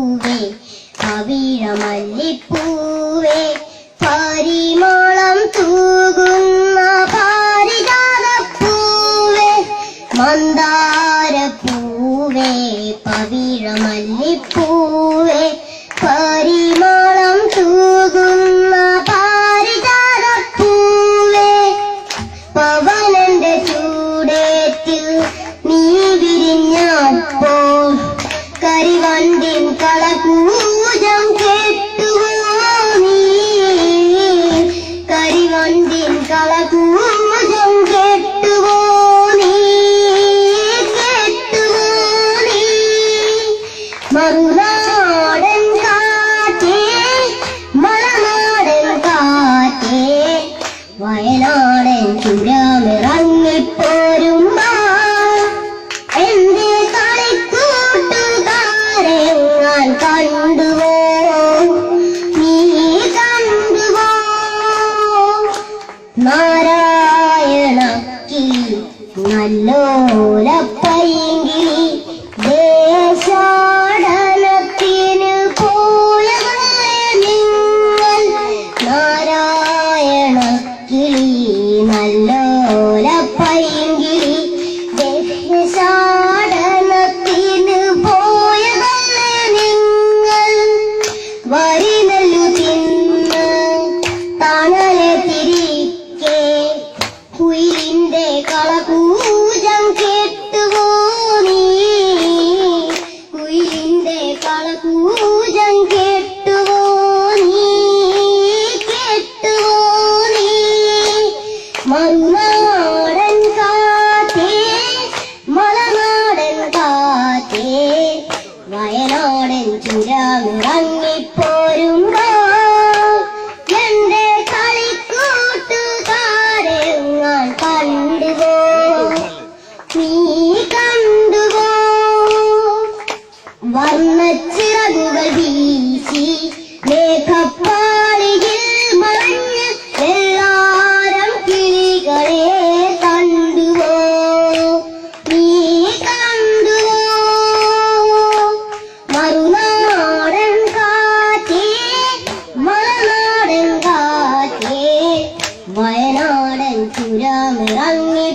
പൂവേ പവിഴമല്ലിപ്പൂവേ പരിമളം തൂകുന്ന പാരിജാതപ്പൂവേ മന്ദാരപ്പൂവേ പവിഴമല്ലിപ്പൂവേ പരിമളം തൂകുന്ന പാരിജാതപ്പൂവേ പവനന്റെ ചൂടേറ്റ് നീ വിരിഞ്ഞപ്പോൾ കരിവണ്ടിൻ കളകൂജം കേട്ടുവോ നീ കരിവണ്ടിൻ കളകൂജം കേട്ടുവോ നീ മറുനാടൻ കാറ്റേ മലനാടൻ കാറ്റേ വയനാടൻ ചുരമിറങ്ങിപ്പോരുമ്പോ എന്റെ കളിക്കൂട്ടുകാരെ ഞാൻ കണ്ടുവോ നീ കണ്ടുവോ നാരായണക്കി നല്ലോലപ്പൈങ്കിളി ദേശാടനത്തിന് പോയതല്ലേ നിങ്ങൾ നാരായണക്കിളി നല്ലോലപ്പൈങ്കിളി ദേശാടനത്തിന് പോയതല്ലേ നിങ്ങൾ വരി നെല്ലു തിന്ന് തണലെ തിരിക്കെ കുയിലിന്റെ കളകൂജം കേട്ടുവോ നീ കുയിലിന്റെ കളകൂജം കേട്ടുവോ നീ മറുനാടൻ കാറ്റേ മലനാടൻ കാറ്റേ വയനാടൻ ചുരമിറങ്ങിപ്പോരുമ്പോ എന്റെ കളിക്കൂട്ടുകാരെ ഞാൻ കണ്ടുവോ നീ കണ്ടുവോ വർണ്ണച്ചിറകുകൾ വീശി മേഘപ്പാളിയിൽ മറഞ്ഞ് എല്ലാരം കിളികളെ കണ്ടുവോ നീ കണ്ടുവോ മറുനാടൻ കാറ്റേ മലനാടൻ കാറ്റേ വയനാടൻ ചുരമിറങ്ങി